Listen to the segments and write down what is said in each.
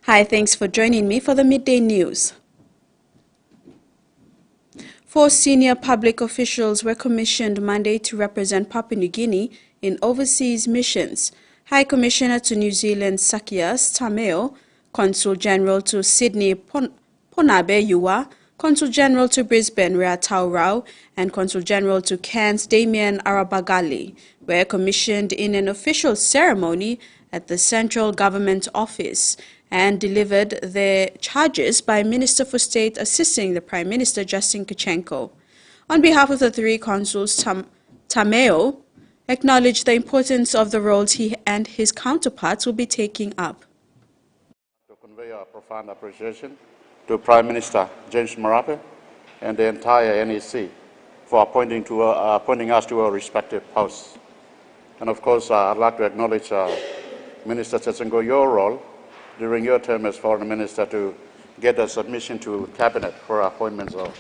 Hi, thanks for joining me for the Midday News. 4 senior public officials were commissioned Monday to represent Papua New Guinea in overseas missions. High Commissioner to New Zealand Sakias Tameo, Consul General to Sydney Ponabe Yua, Consul General to Brisbane Reatau Rao, and Consul General to Cairns Damien Arabagali were commissioned in an official ceremony at the Central Government Office and delivered their charges by Minister for State assisting the Prime Minister Justin Kichenko. On behalf of the 3 consuls, Tameo acknowledged the importance of the roles he and his counterparts will be taking up. To convey our profound appreciation to Prime Minister James Marape and the entire NEC for appointing us to our respective posts. And of course, I'd like to acknowledge Minister Kichenko, your role during your term as Foreign Minister to get a submission to Cabinet for appointments. So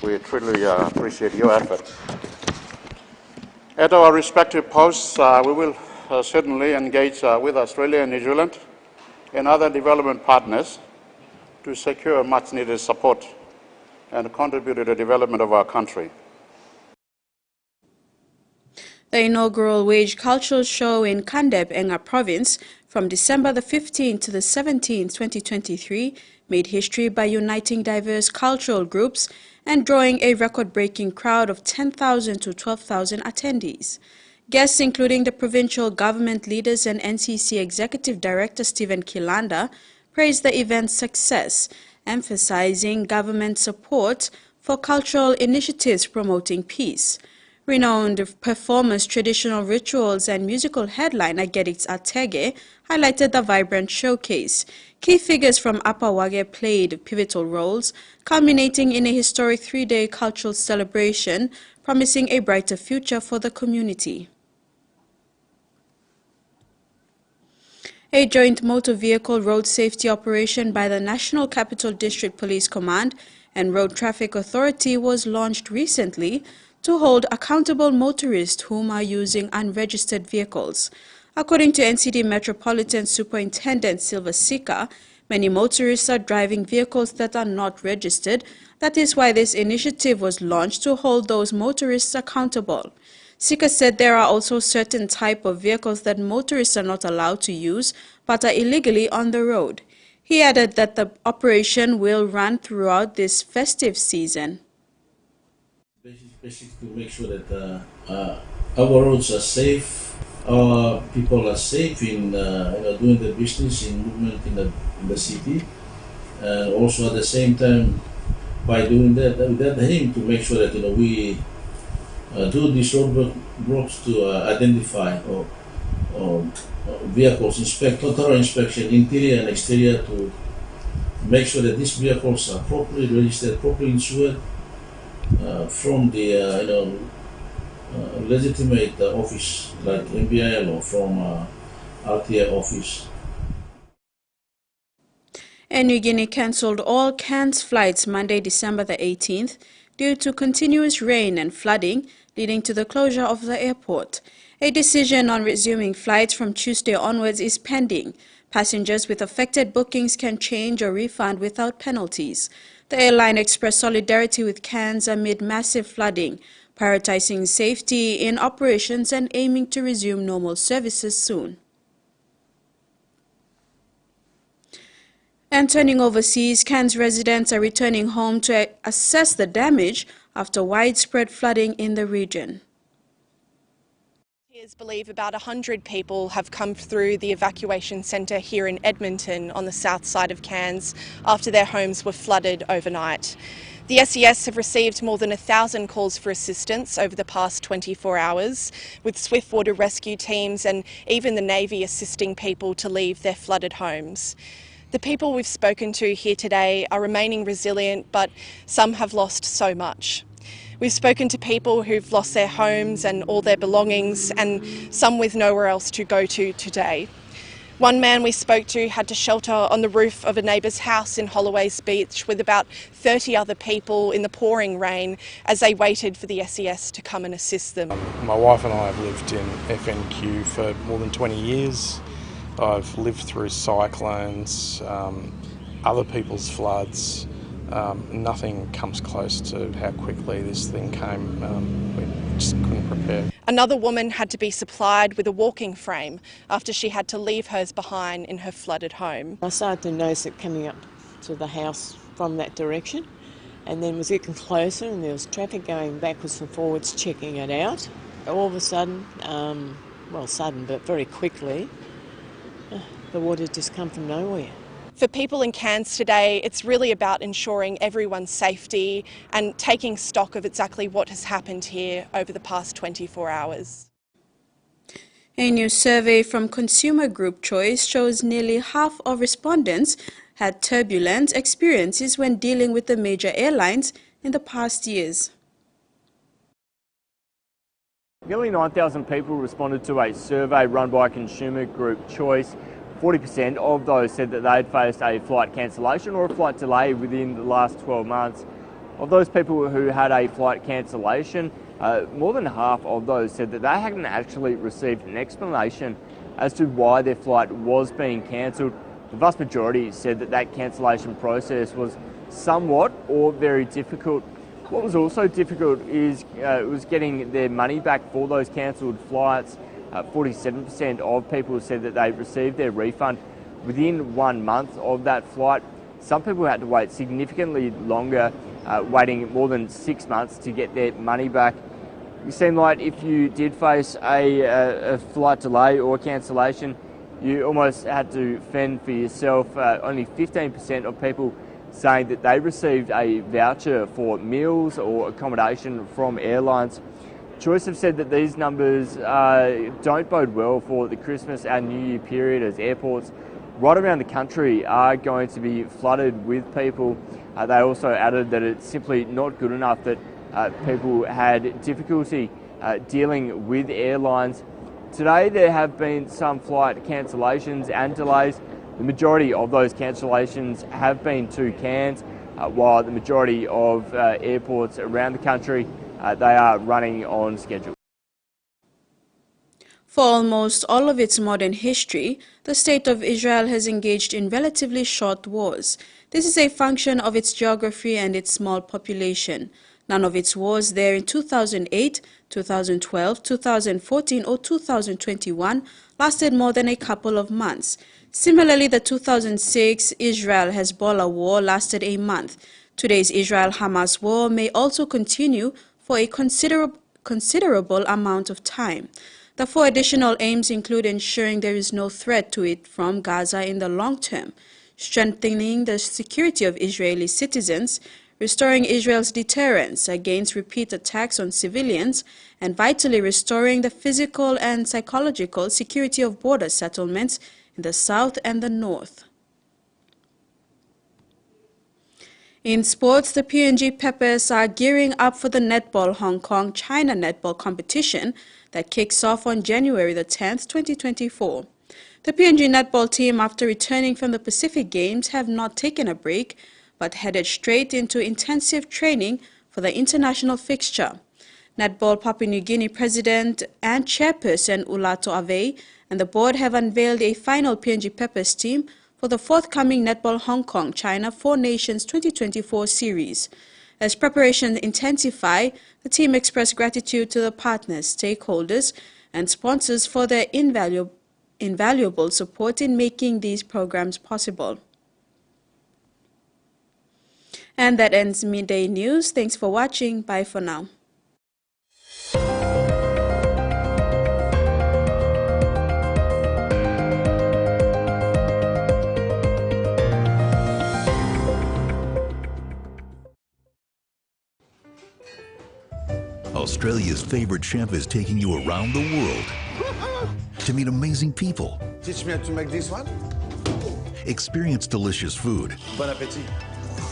we truly appreciate your effort. At our respective posts, we will certainly engage with Australia and New Zealand and other development partners to secure much-needed support and contribute to the development of our country. The inaugural Wage Cultural Show in Kandeb, Enga Province, from December the 15th to the 17th, 2023, made history by uniting diverse cultural groups and drawing a record-breaking crowd of 10,000 to 12,000 attendees. Guests including the provincial government leaders and NCC Executive Director Stephen Kilanda praised the event's success, emphasizing government support for cultural initiatives promoting peace. Renowned performers, traditional rituals, and musical headliner Gedix Atege highlighted the vibrant showcase. Key figures from Upper Wage played pivotal roles, culminating in a historic 3-day cultural celebration, promising a brighter future for the community. A joint motor vehicle road safety operation by the National Capital District Police Command and Road Traffic Authority was launched recently to hold accountable motorists whom are using unregistered vehicles. According to NCD Metropolitan Superintendent Silva Sika, many motorists are driving vehicles that are not registered. That is why this initiative was launched to hold those motorists accountable. Sika said there are also certain type of vehicles that motorists are not allowed to use but are illegally on the road. He added that the operation will run throughout this festive season. Basically to make sure that our roads are safe, our people are safe in doing their business, in movement in the city, and also at the same time by doing that, with that aim to make sure that we do these roadblocks to identify or vehicles, thorough inspection, interior and exterior, to make sure that these vehicles are properly registered, properly insured from the legitimate office like MBIL or from RTI office. Air New Guinea cancelled all Cairns flights Monday, December the 18th due to continuous rain and flooding, leading to the closure of the airport. A decision on resuming flights from Tuesday onwards is pending. Passengers with affected bookings can change or refund without penalties. The airline expressed solidarity with Cairns amid massive flooding, prioritizing safety in operations and aiming to resume normal services soon. And turning overseas, Cairns residents are returning home to assess the damage after widespread flooding in the region. Volunteers believe about 100 people have come through the evacuation centre here in Edmonton on the south side of Cairns after their homes were flooded overnight. The SES have received more than 1,000 calls for assistance over the past 24 hours, with swift water rescue teams and even the Navy assisting people to leave their flooded homes. The people we've spoken to here today are remaining resilient, but some have lost so much. We've spoken to people who've lost their homes and all their belongings, and some with nowhere else to go to today. One man we spoke to had to shelter on the roof of a neighbour's house in Holloway's Beach with about 30 other people in the pouring rain as they waited for the SES to come and assist them. My wife and I have lived in FNQ for more than 20 years. I've lived through cyclones, other people's floods. Nothing comes close to how quickly this thing came. We just couldn't prepare. Another woman had to be supplied with a walking frame after she had to leave hers behind in her flooded home. I started to notice it coming up to the house from that direction, and then was getting closer, and there was traffic going backwards and forwards checking it out. All of a sudden, well, sudden but very quickly, the water just come from nowhere. For people in Cairns today, it's really about ensuring everyone's safety and taking stock of exactly what has happened here over the past 24 hours. A new survey from consumer group Choice shows nearly half of respondents had turbulent experiences when dealing with the major airlines in the past years. Nearly 9,000 people responded to a survey run by consumer group Choice. 40% of those said that they'd faced a flight cancellation or a flight delay within the last 12 months. Of those people who had a flight cancellation, more than half of those said that they hadn't actually received an explanation as to why their flight was being cancelled. The vast majority said that that cancellation process was somewhat or very difficult. What was also difficult is was getting their money back for those cancelled flights. 47% of people said that they received their refund within 1 month of that flight. Some people had to wait significantly longer, waiting more than 6 months to get their money back. It seemed like if you did face a flight delay or cancellation, you almost had to fend for yourself. Only 15% of people saying that they received a voucher for meals or accommodation from airlines. Choice have said that these numbers don't bode well for the Christmas and New Year period, as airports right around the country are going to be flooded with people. They also added that it's simply not good enough that people had difficulty dealing with airlines. Today there have been some flight cancellations and delays. The majority of those cancellations have been to Cairns, while the majority of airports around the country, they are running on schedule. For almost all of its modern history, the State of Israel has engaged in relatively short wars. This is a function of its geography and its small population. None of its wars there in 2008, 2012, 2014 or 2021 lasted more than a couple of months. Similarly, the 2006 Israel-Hezbollah war lasted a month. Today's Israel-Hamas war may also continue for a considerable amount of time. The 4 additional aims include ensuring there is no threat to it from Gaza in the long term, strengthening the security of Israeli citizens, restoring Israel's deterrence against repeat attacks on civilians, and vitally restoring the physical and psychological security of border settlements in the south and the north. In sports, the PNG Peppers are gearing up for the Netball Hong Kong China Netball competition that kicks off on January the 10th, 2024. The PNG netball team, after returning from the Pacific Games, have not taken a break, but headed straight into intensive training for the international fixture. Netball Papua New Guinea President and Chairperson Ulato Ave and the board have unveiled a final PNG Peppers team for the forthcoming Netball Hong Kong China 4 Nations 2024 series. As preparations intensify, the team expressed gratitude to the partners, stakeholders, and sponsors for their invaluable support in making these programs possible. And that ends Midday News. Thanks for watching. Bye for now. Australia's favorite chef is taking you around the world to meet amazing people. Teach me how to make this one. Experience delicious food. Bon appetit.